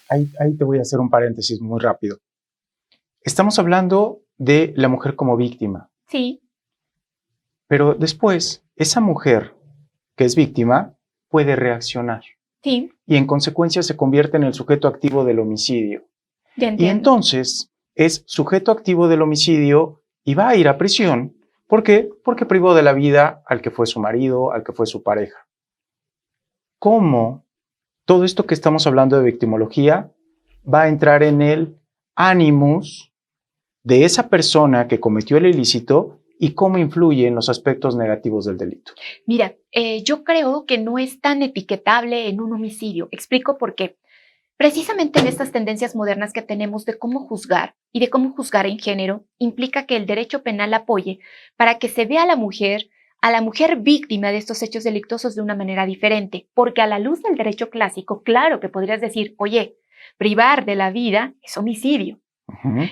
ahí te voy a hacer un paréntesis muy rápido. Estamos hablando de la mujer como víctima. Sí. Pero después, esa mujer que es víctima puede reaccionar. Sí. Y en consecuencia se convierte en el sujeto activo del homicidio. Ya Y entiendo. entonces es sujeto activo del homicidio y va a ir a prisión. ¿Por qué? Porque privó de la vida al que fue su marido, al que fue su pareja. ¿Cómo todo esto que estamos hablando de victimología va a entrar en el animus de esa persona que cometió el ilícito y cómo influye en los aspectos negativos del delito? Mira, yo creo que no es tan etiquetable en un homicidio. Explico por qué. Precisamente en estas tendencias modernas que tenemos de cómo juzgar y de cómo juzgar en género, implica que el derecho penal apoye para que se vea a la mujer víctima de estos hechos delictuosos de una manera diferente, porque a la luz del derecho clásico, claro que podrías decir, oye, privar de la vida es homicidio.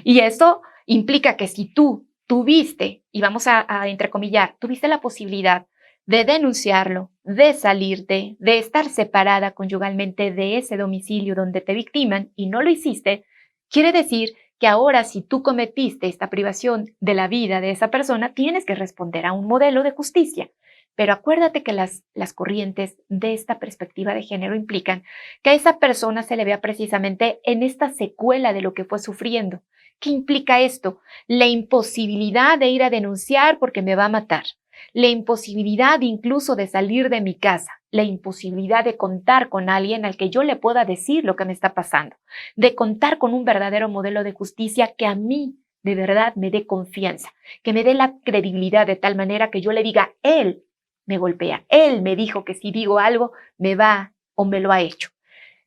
Y esto implica que si tú tuviste, y vamos a entrecomillar, tuviste la posibilidad de denunciarlo, de salirte, de estar separada conyugalmente de ese domicilio donde te victiman y no lo hiciste, quiere decir que ahora si tú cometiste esta privación de la vida de esa persona, tienes que responder a un modelo de justicia. Pero acuérdate que las corrientes de esta perspectiva de género implican que a esa persona se le vea precisamente en esta secuela de lo que fue sufriendo. ¿Qué implica esto? La imposibilidad de ir a denunciar porque me va a matar. La imposibilidad incluso de salir de mi casa, la imposibilidad de contar con alguien al que yo le pueda decir lo que me está pasando, de contar con un verdadero modelo de justicia que a mí de verdad me dé confianza, que me dé la credibilidad de tal manera que yo le diga, él me golpea, él me dijo que si digo algo me va o me lo ha hecho.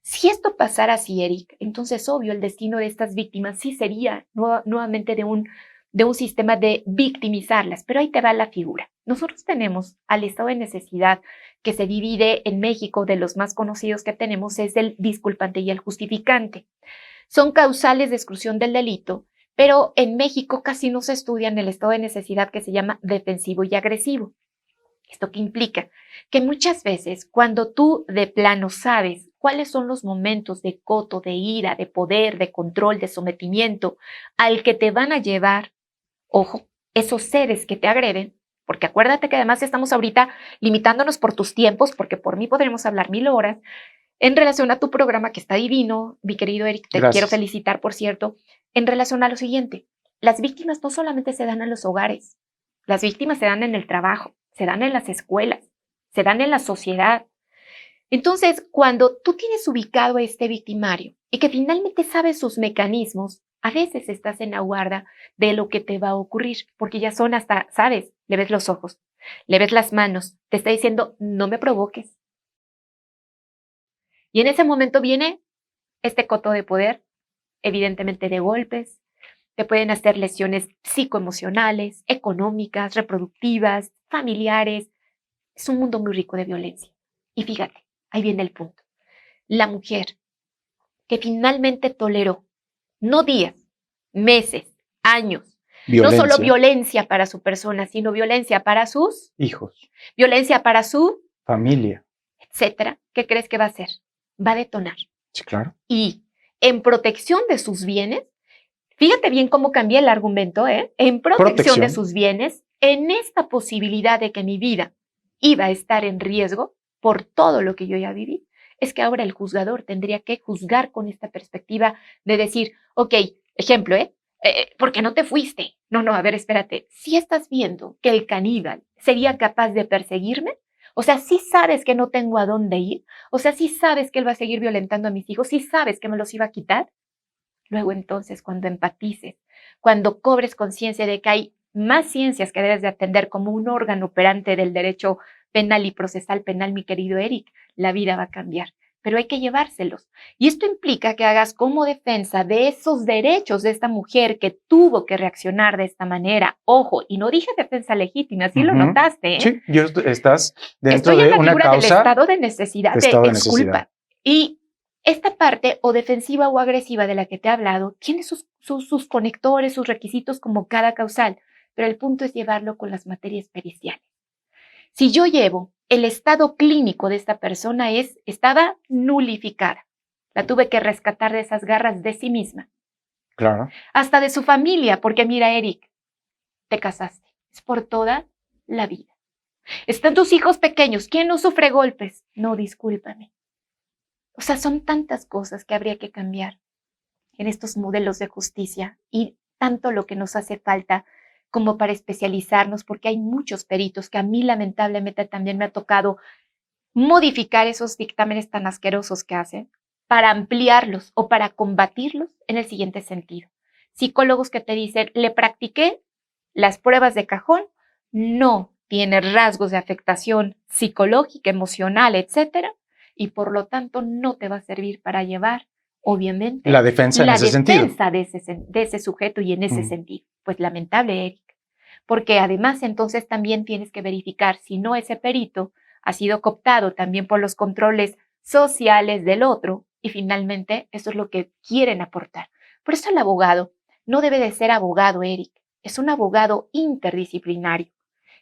Si esto pasara así, Eric, entonces obvio el destino de estas víctimas sí sería nuevamente de un sistema de victimizarlas, pero ahí te va la figura. Nosotros tenemos al estado de necesidad que se divide en México, de los más conocidos que tenemos es el disculpante y el justificante. Son causales de exclusión del delito, pero en México casi no se estudia en el estado de necesidad que se llama defensivo y agresivo. ¿Esto qué implica? Que muchas veces cuando tú de plano sabes cuáles son los momentos de coto, de ira, de poder, de control, de sometimiento al que te van a llevar, ojo, esos seres que te agreden, porque acuérdate que además estamos ahorita limitándonos por tus tiempos, porque por mí podremos hablar 1000 horas, en relación a tu programa que está divino, mi querido Eric, te quiero felicitar, por cierto, en relación a lo siguiente, las víctimas no solamente se dan en los hogares, las víctimas se dan en el trabajo, se dan en las escuelas, se dan en la sociedad. Entonces, cuando tú tienes ubicado a este victimario y que finalmente sabes sus mecanismos, a veces estás en la guarda de lo que te va a ocurrir, porque ya son hasta, sabes, le ves los ojos, le ves las manos, te está diciendo, no me provoques. Y en ese momento viene este coto de poder, evidentemente de golpes, te pueden hacer lesiones psicoemocionales, económicas, reproductivas, familiares. Es un mundo muy rico de violencia. Y fíjate, ahí viene el punto. La mujer que finalmente toleró, no días, meses, años, no solo violencia para su persona, sino violencia para sus hijos, violencia para su familia, etcétera, ¿qué crees que va a hacer? Va a detonar. Sí, claro. Y en protección de sus bienes, fíjate bien cómo cambié el argumento, ¿eh? En protección de sus bienes, en esta posibilidad de que mi vida iba a estar en riesgo por todo lo que yo ya viví, es que ahora el juzgador tendría que juzgar con esta perspectiva de decir, ok, ejemplo, ¿por qué no te fuiste? No, a ver, espérate. Si estás viendo que el caníbal sería capaz de perseguirme, o sea, si sabes que no tengo a dónde ir, o sea, si sabes que él va a seguir violentando a mis hijos, si sabes que me los iba a quitar, luego entonces cuando empatices, cuando cobres conciencia de que hay más ciencias que debes de atender como un órgano operante del derecho penal y procesal penal, mi querido Eric, la vida va a cambiar. Pero hay que llevárselos. Y esto implica que hagas como defensa de esos derechos de esta mujer que tuvo que reaccionar de esta manera. Ojo, y no dije defensa legítima, ¿sí lo notaste? Sí, estás dentro de una causa. Del estado de necesidad, de disculpa. Y esta parte o defensiva o agresiva de la que te he hablado tiene sus conectores, sus requisitos como cada causal, pero el punto es llevarlo con las materias periciales. Si yo llevo el estado clínico de esta persona estaba nulificada. La tuve que rescatar de esas garras de sí misma. Claro. Hasta de su familia, porque mira, Eric, te casaste. Es por toda la vida. Están tus hijos pequeños. ¿Quién no sufre golpes? No, discúlpame. O sea, son tantas cosas que habría que cambiar en estos modelos de justicia y tanto lo que nos hace falta como para especializarnos, porque hay muchos peritos que a mí lamentablemente también me ha tocado modificar esos dictámenes tan asquerosos que hacen para ampliarlos o para combatirlos en el siguiente sentido. Psicólogos que te dicen, le practiqué las pruebas de cajón, no tiene rasgos de afectación psicológica, emocional, etcétera, y por lo tanto no te va a servir para llevar, obviamente, La defensa en ese sentido. La defensa de ese sujeto y en ese sentido. Pues lamentable, Eric, porque además entonces también tienes que verificar si no ese perito ha sido cooptado también por los controles sociales del otro y finalmente eso es lo que quieren aportar. Por eso el abogado no debe de ser abogado, Eric, es un abogado interdisciplinario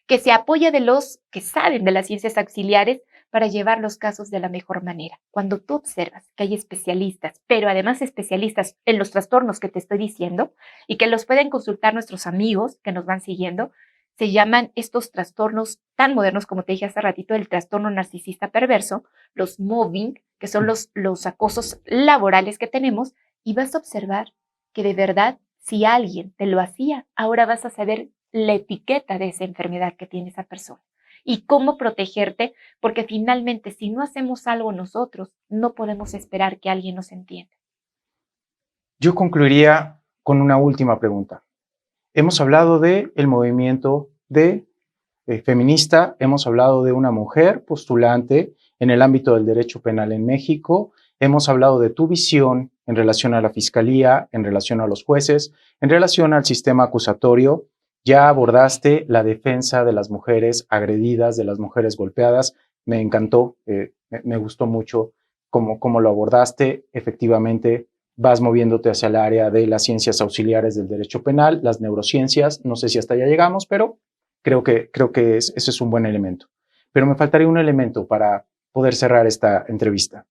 que se apoya de los que saben de las ciencias auxiliares para llevar los casos de la mejor manera. Cuando tú observas que hay especialistas, pero además especialistas en los trastornos que te estoy diciendo y que los pueden consultar nuestros amigos que nos van siguiendo, se llaman estos trastornos tan modernos como te dije hace ratito, el trastorno narcisista perverso, los mobbing, que son los acosos laborales que tenemos, y vas a observar que de verdad, si alguien te lo hacía, ahora vas a saber la etiqueta de esa enfermedad que tiene esa persona y cómo protegerte, porque finalmente si no hacemos algo nosotros, no podemos esperar que alguien nos entienda. Yo concluiría con una última pregunta. Hemos hablado del movimiento feminista, hemos hablado de una mujer postulante en el ámbito del derecho penal en México, hemos hablado de tu visión en relación a la fiscalía, en relación a los jueces, en relación al sistema acusatorio. Ya abordaste la defensa de las mujeres agredidas, de las mujeres golpeadas. Me encantó, me gustó mucho cómo lo abordaste. Efectivamente, vas moviéndote hacia el área de las ciencias auxiliares del derecho penal, las neurociencias. No sé si hasta allá llegamos, pero creo que ese es un buen elemento. Pero me faltaría un elemento para poder cerrar esta entrevista.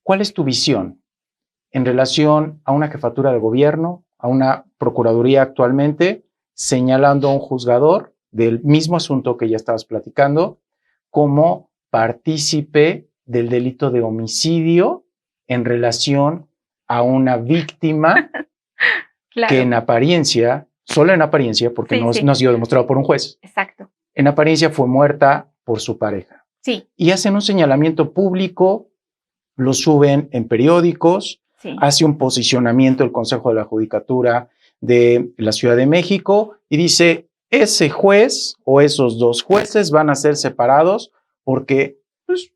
¿Cuál es tu visión en relación a una jefatura de gobierno, a una procuraduría actualmente, señalando a un juzgador del mismo asunto que ya estabas platicando como partícipe del delito de homicidio en relación a una víctima Claro. que en apariencia, solo en apariencia, porque no ha sido demostrado por un juez, exacto, en apariencia fue muerta por su pareja? Sí. Y hacen un señalamiento público, lo suben en periódicos, Sí. hace un posicionamiento el Consejo de la Judicatura de la Ciudad de México y dice, ese juez o esos dos jueces van a ser separados porque, pues,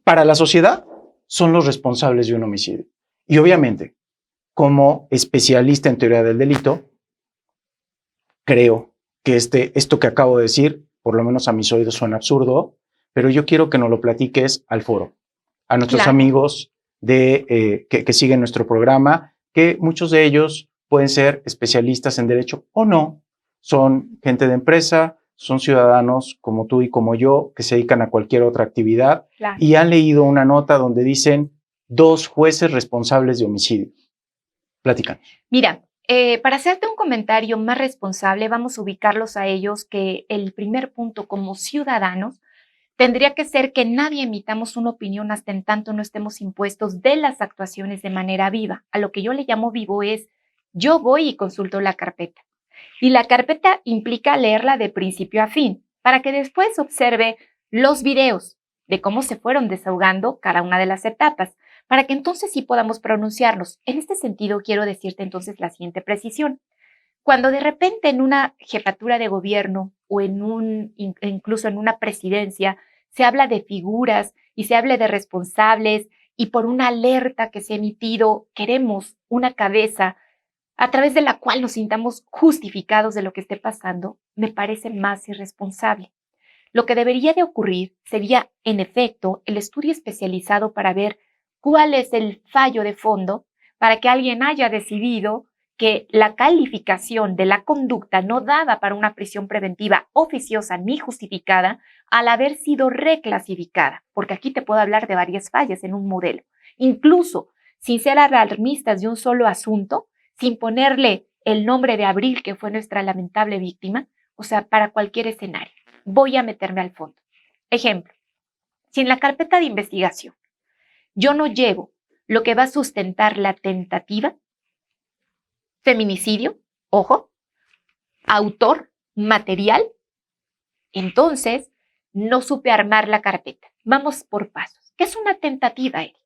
para la sociedad son los responsables de un homicidio. Y obviamente, como especialista en teoría del delito, creo que esto que acabo de decir, por lo menos a mis oídos suena absurdo, pero yo quiero que nos lo platiques al foro, a nuestros amigos que siguen nuestro programa, que muchos de ellos pueden ser especialistas en derecho o no, son gente de empresa, son ciudadanos como tú y como yo que se dedican a cualquier otra actividad y han leído una nota donde dicen 2 jueces responsables de homicidio. Platícanos. Mira, para hacerte un comentario más responsable, vamos a ubicarlos a ellos que el primer punto como ciudadanos tendría que ser que nadie emitamos una opinión hasta en tanto no estemos impuestos de las actuaciones de manera viva. A lo que yo le llamo vivo es, yo voy y consulto la carpeta. Y la carpeta implica leerla de principio a fin, para que después observe los videos de cómo se fueron desahogando cada una de las etapas, para que entonces sí podamos pronunciarnos. En este sentido, quiero decirte entonces la siguiente precisión. Cuando de repente en una jefatura de gobierno o incluso en una presidencia se habla de figuras y se habla de responsables y por una alerta que se ha emitido queremos una cabeza a través de la cual nos sintamos justificados de lo que esté pasando, me parece más irresponsable. Lo que debería de ocurrir sería, en efecto, el estudio especializado para ver cuál es el fallo de fondo para que alguien haya decidido que la calificación de la conducta no daba para una prisión preventiva oficiosa ni justificada al haber sido reclasificada, porque aquí te puedo hablar de varias fallas en un modelo. incluso sin ser alarmistas de un solo asunto, sin ponerle el nombre de Abril, que fue nuestra lamentable víctima, o sea, para cualquier escenario. Voy a meterme al fondo. Ejemplo, si en la carpeta de investigación yo no llevo lo que va a sustentar la tentativa, feminicidio, ojo, autor, material, entonces no supe armar la carpeta. Vamos por pasos. ¿Qué es una tentativa, Eric?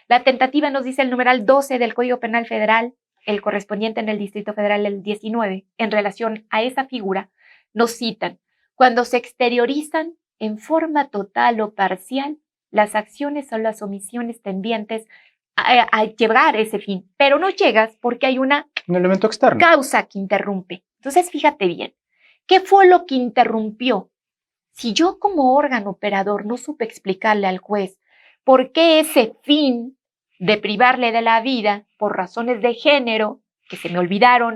La tentativa nos dice el numeral 12 del Código Penal Federal, el correspondiente en el Distrito Federal, el 19, en relación a esa figura, nos citan cuando se exteriorizan en forma total o parcial las acciones o las omisiones tendientes a llegar a ese fin, pero no llegas porque hay un elemento externo. Causa que interrumpe. Entonces, fíjate bien, ¿qué fue lo que interrumpió? Si yo como órgano operador no supe explicarle al juez por qué ese fin de privarle de la vida por razones de género, que se me olvidaron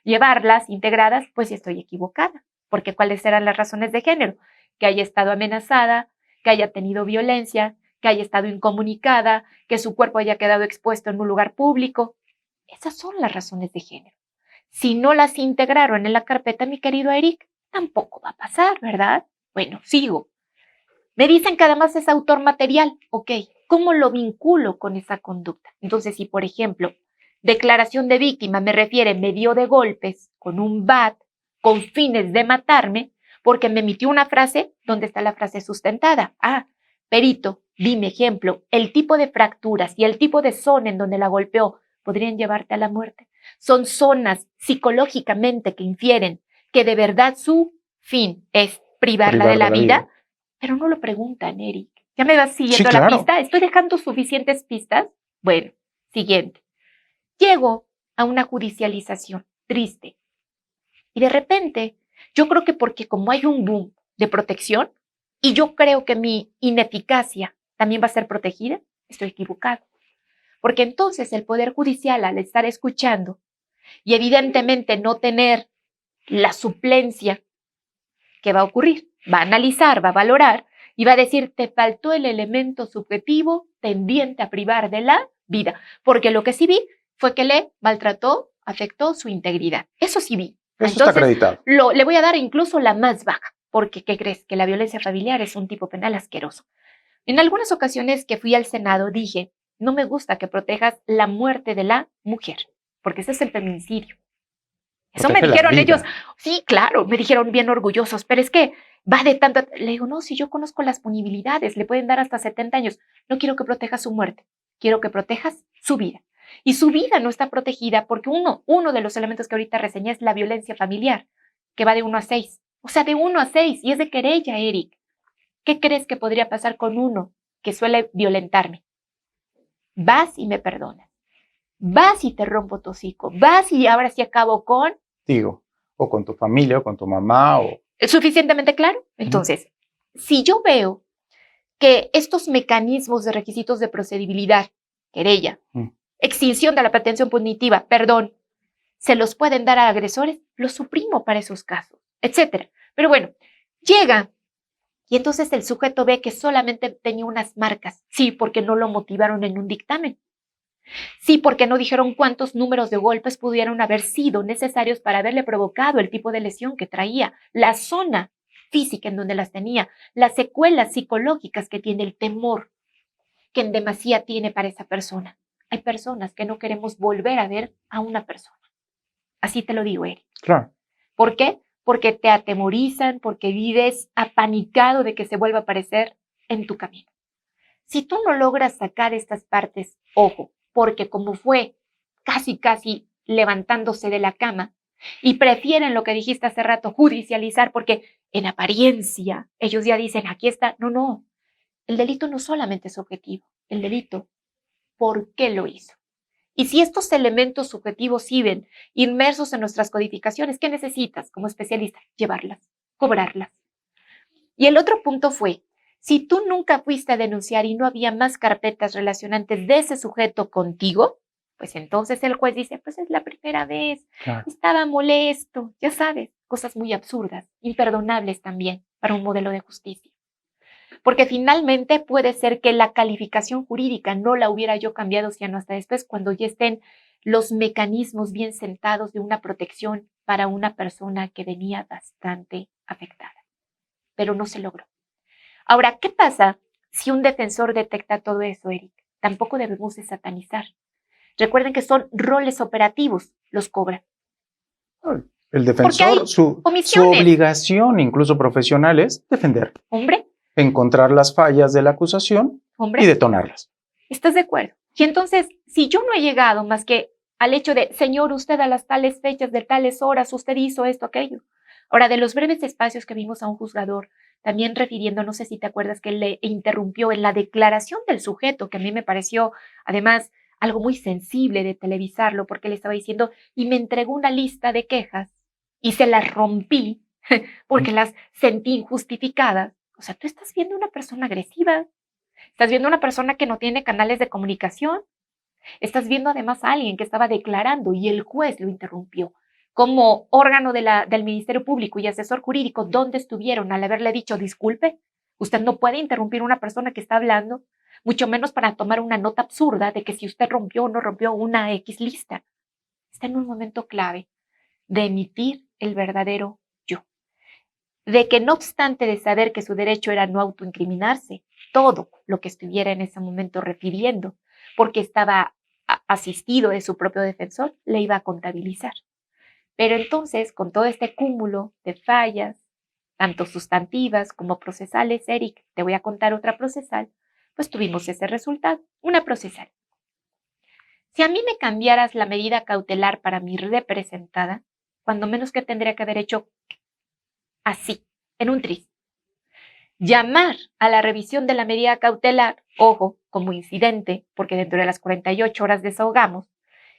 llevarlas integradas, pues estoy equivocada. Porque ¿cuáles eran las razones de género? Que haya estado amenazada, que haya tenido violencia, que haya estado incomunicada, que su cuerpo haya quedado expuesto en un lugar público. Esas son las razones de género. Si no las integraron en la carpeta, mi querido Eric, tampoco va a pasar, ¿verdad? Bueno, sigo. Me dicen que además es autor material. Ok, ¿cómo lo vinculo con esa conducta? Entonces, si por ejemplo, declaración de víctima me refiere, me dio de golpes con un bat con fines de matarme, porque me emitió una frase, ¿dónde está la frase sustentada? Ah, perito, dime ejemplo, el tipo de fracturas y el tipo de zona en donde la golpeó podrían llevarte a la muerte. Son zonas psicológicamente que infieren que de verdad su fin es privarla de la vida, pero no lo preguntan, Eric. ¿Ya me vas siguiendo la pista? ¿Estoy dejando suficientes pistas? Bueno, siguiente. Llego a una judicialización triste. Y de repente, yo creo que porque como hay un boom de protección, y yo creo que mi ineficacia también va a ser protegida, estoy equivocado. Porque entonces el Poder Judicial, al estar escuchando y evidentemente no tener la suplencia, ¿qué va a ocurrir? Va a analizar, va a valorar y va a decir, te faltó el elemento subjetivo tendiente a privar de la vida. Porque lo que sí vi fue que le maltrató, afectó su integridad. Eso sí vi. Eso entonces, está acreditado. Le voy a dar incluso la más baja. Porque, ¿qué crees? Que la violencia familiar es un tipo penal asqueroso. En algunas ocasiones que fui al Senado dije, no me gusta que protejas la muerte de la mujer, porque ese es el feminicidio. Eso me dijeron ellos. Sí, claro, me dijeron bien orgullosos, pero es que va de tanto. Le digo, no, si yo conozco las punibilidades, le pueden dar hasta 70 años. No quiero que protejas su muerte, quiero que protejas su vida. Y su vida no está protegida porque uno de los elementos que ahorita reseñé es la violencia familiar, que va de 1 a 6. O sea, de 1 a 6, y es de querella, Eric. ¿Qué crees que podría pasar con uno que suele violentarme? Vas y me perdonas. Vas y te rompo tu hocico. Vas y ahora sí acabo con... Digo, o con tu familia, o con tu mamá, o... ¿Es suficientemente claro? Entonces, si yo veo que estos mecanismos de requisitos de procedibilidad, querella, extinción de la pretensión punitiva, perdón, se los pueden dar a agresores, los suprimo para esos casos, etcétera. Pero bueno, llega y entonces el sujeto ve que solamente tenía unas marcas. Sí, porque no lo motivaron en un dictamen. Sí, porque no dijeron cuántos números de golpes pudieron haber sido necesarios para haberle provocado el tipo de lesión que traía, la zona física en donde las tenía, las secuelas psicológicas que tiene, el temor que en demasía tiene para esa persona. Hay personas que no queremos volver a ver a una persona. Así te lo digo, Eric. Claro. ¿Por qué? Porque te atemorizan, porque vives apanicado de que se vuelva a aparecer en tu camino. Si tú no logras sacar estas partes, ojo, porque como fue casi levantándose de la cama y prefieren lo que dijiste hace rato, judicializar, porque en apariencia ellos ya dicen, aquí está. No, el delito no solamente es objetivo, el delito, ¿por qué lo hizo? Y si estos elementos subjetivos siguen inmersos en nuestras codificaciones, ¿qué necesitas como especialista? Llevarlas, cobrarlas. Y el otro punto fue, si tú nunca fuiste a denunciar y no había más carpetas relacionantes de ese sujeto contigo, pues entonces el juez dice, pues es la primera vez, estaba molesto, ya sabes, cosas muy absurdas, imperdonables también para un modelo de justicia. Porque finalmente puede ser que la calificación jurídica no la hubiera yo cambiado, sino hasta después, cuando ya estén los mecanismos bien sentados de una protección para una persona que venía bastante afectada. Pero no se logró. Ahora, ¿qué pasa si un defensor detecta todo eso, Eric? Tampoco debemos de satanizar. Recuerden que son roles operativos, los cobran. El defensor, su obligación, incluso profesional, es defender. Hombre. Encontrar las fallas de la acusación y detonarlas. ¿Estás de acuerdo? Y entonces, si yo no he llegado más que al hecho de, señor, usted a las tales fechas, de tales horas, usted hizo esto, aquello. Ahora, de los breves espacios que vimos a un juzgador, también refiriendo, no sé si te acuerdas, que le interrumpió en la declaración del sujeto, que a mí me pareció, además, algo muy sensible de televisarlo, porque le estaba diciendo, y me entregó una lista de quejas, y se las rompí, porque las sentí injustificadas. O sea, tú estás viendo una persona agresiva, estás viendo una persona que no tiene canales de comunicación, estás viendo además a alguien que estaba declarando y el juez lo interrumpió. Como órgano del Ministerio Público y asesor jurídico, ¿dónde estuvieron al haberle dicho, disculpe? Usted no puede interrumpir a una persona que está hablando, mucho menos para tomar una nota absurda de que si usted rompió o no rompió una X lista. Está en un momento clave de emitir el verdadero yo. De que no obstante de saber que su derecho era no autoincriminarse, todo lo que estuviera en ese momento refiriendo, porque estaba asistido de su propio defensor, le iba a contabilizar. Pero entonces, con todo este cúmulo de fallas, tanto sustantivas como procesales, Eric, te voy a contar otra procesal, pues tuvimos ese resultado, una procesal. Si a mí me cambiaras la medida cautelar para mi representada, cuando menos que tendría que haber hecho así, en un tris. Llamar a la revisión de la medida cautelar, ojo, como incidente, porque dentro de las 48 horas desahogamos,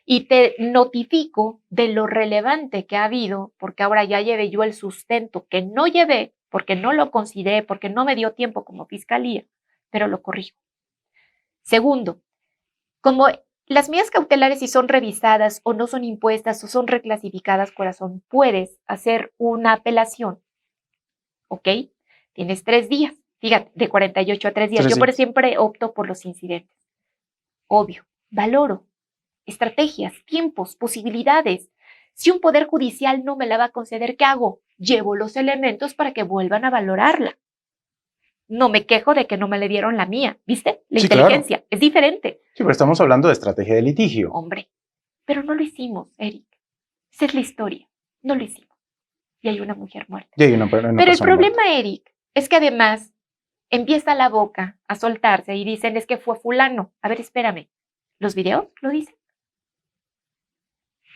y te notifico de lo relevante que ha habido, porque ahora ya llevé yo el sustento que no llevé, porque no lo consideré, porque no me dio tiempo como fiscalía, pero lo corrijo. Segundo, como las medidas cautelares, si son revisadas o no son impuestas o son reclasificadas, corazón, puedes hacer una apelación, ¿ok? Tienes 3 días, fíjate, de 48 a 3 días. Yo por siempre opto por los incidentes. Obvio, valoro estrategias, tiempos, posibilidades. Si un poder judicial no me la va a conceder, ¿qué hago? Llevo los elementos para que vuelvan a valorarla. No me quejo de que no me le dieron la mía, ¿viste? La inteligencia, claro. Es diferente. Sí, pero estamos hablando de estrategia de litigio. Hombre, pero no lo hicimos, Eric. Esa es la historia. No lo hicimos. Y hay una mujer muerta. Y hay una pero el problema, muerta. Eric, es que además empieza la boca a soltarse y dicen, es que fue fulano. A ver, espérame. ¿Los videos lo dicen?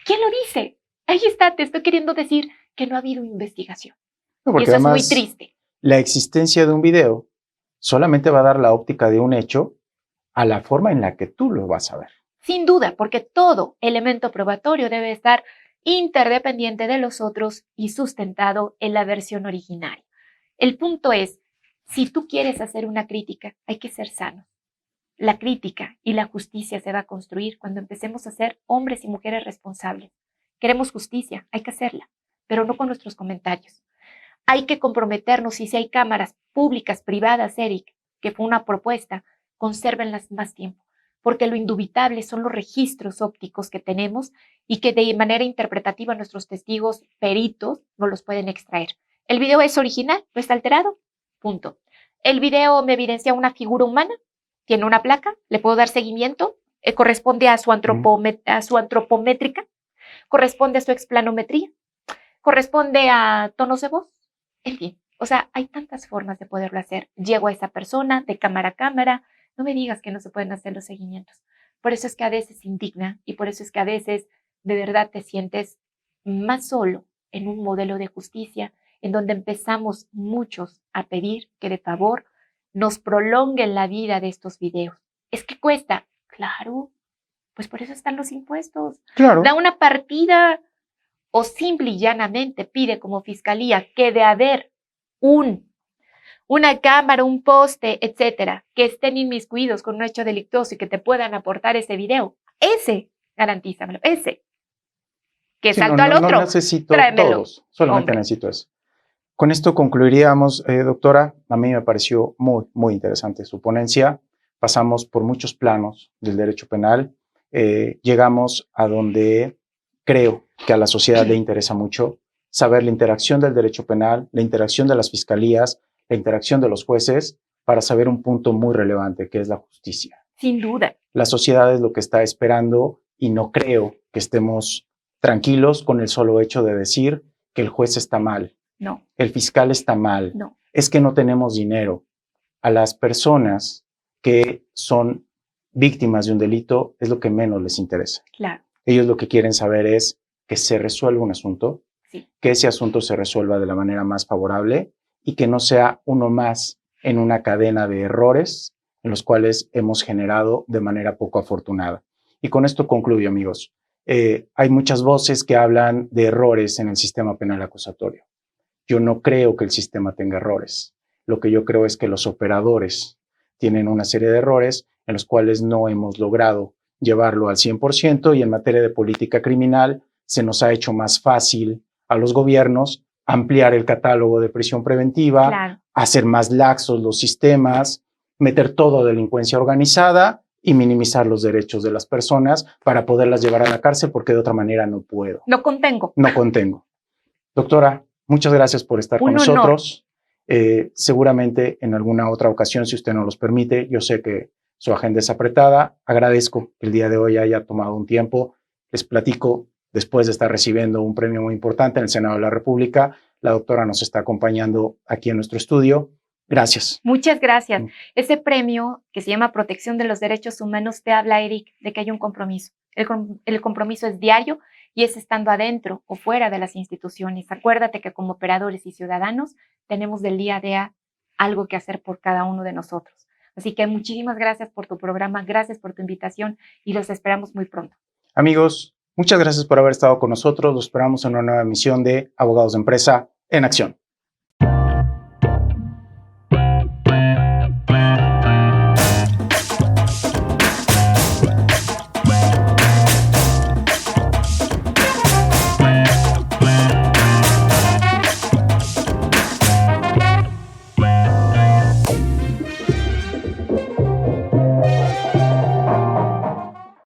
¿Quién lo dice? Ahí está, te estoy queriendo decir que no ha habido investigación. No, porque y eso además, es muy triste. La existencia de un video solamente va a dar la óptica de un hecho a la forma en la que tú lo vas a ver. Sin duda, porque todo elemento probatorio debe estar interdependiente de los otros y sustentado en la versión originaria. El punto es, si tú quieres hacer una crítica, hay que ser sanos. La crítica y la justicia se va a construir cuando empecemos a ser hombres y mujeres responsables. Queremos justicia, hay que hacerla, pero no con nuestros comentarios. Hay que comprometernos y si hay cámaras públicas, privadas, Eric, que fue una propuesta, consérvenlas más tiempo, porque lo indubitable son los registros ópticos que tenemos y que de manera interpretativa nuestros testigos peritos no los pueden extraer. El video es original, no está alterado, punto. El video me evidencia una figura humana, tiene una placa, le puedo dar seguimiento, corresponde a su antropométrica, corresponde a su explanometría, corresponde a tonos de voz, en fin. O sea, hay tantas formas de poderlo hacer. Llego a esa persona de cámara a cámara, no me digas que no se pueden hacer los seguimientos. Por eso es que a veces indigna y por eso es que a veces de verdad te sientes más solo en un modelo de justicia en donde empezamos muchos a pedir que de favor nos prolonguen la vida de estos videos. ¿Es que cuesta? Claro, pues por eso están los impuestos. Claro. Da una partida o simple y llanamente pide como fiscalía que de haber una cámara, un poste, etcétera, que estén inmiscuidos con un hecho delictuoso y que te puedan aportar ese video. Ese, garantízamelo, ese. Que sí, salto al otro. No necesito tráemelo. todos, solamente Hombre. necesito eso. Con esto concluiríamos, doctora. A mí me pareció muy, muy interesante su ponencia. Pasamos por muchos planos del derecho penal. Llegamos a donde creo que a la sociedad le interesa mucho saber la interacción del derecho penal, la interacción de las fiscalías, la interacción de los jueces, para saber un punto muy relevante, que es la justicia. Sin duda. La sociedad es lo que está esperando y no creo que estemos tranquilos con el solo hecho de decir que el juez está mal. No. El fiscal está mal. No. Es que no tenemos dinero. A las personas que son víctimas de un delito es lo que menos les interesa. Claro. Ellos lo que quieren saber es que se resuelva un asunto, sí, que ese asunto se resuelva de la manera más favorable y que no sea uno más en una cadena de errores en los cuales hemos generado de manera poco afortunada. Y con esto concluyo, amigos. Hay muchas voces que hablan de errores en el sistema penal acusatorio. Yo no creo que el sistema tenga errores. Lo que yo creo es que los operadores tienen una serie de errores en los cuales no hemos logrado llevarlo al 100%, y en materia de política criminal se nos ha hecho más fácil a los gobiernos ampliar el catálogo de prisión preventiva, claro, hacer más laxos los sistemas, meter todo a delincuencia organizada y minimizar los derechos de las personas para poderlas llevar a la cárcel, porque de otra manera no puedo. No contengo. No contengo. Doctora, muchas gracias por estar con nosotros. Seguramente en alguna otra ocasión, si usted nos los permite, yo sé que su agenda es apretada. Agradezco que el día de hoy haya tomado un tiempo. Les platico, después de estar recibiendo un premio muy importante en el Senado de la República, la doctora nos está acompañando aquí en nuestro estudio. Gracias. Muchas gracias. Ese premio, que se llama Protección de los Derechos Humanos, te habla, Eric, de que hay un compromiso. El compromiso es diario y es estando adentro o fuera de las instituciones. Acuérdate que como operadores y ciudadanos tenemos del día a día algo que hacer por cada uno de nosotros. Así que muchísimas gracias por tu programa, gracias por tu invitación y los esperamos muy pronto. Amigos, muchas gracias por haber estado con nosotros. Los esperamos en una nueva emisión de Abogados de Empresa en Acción.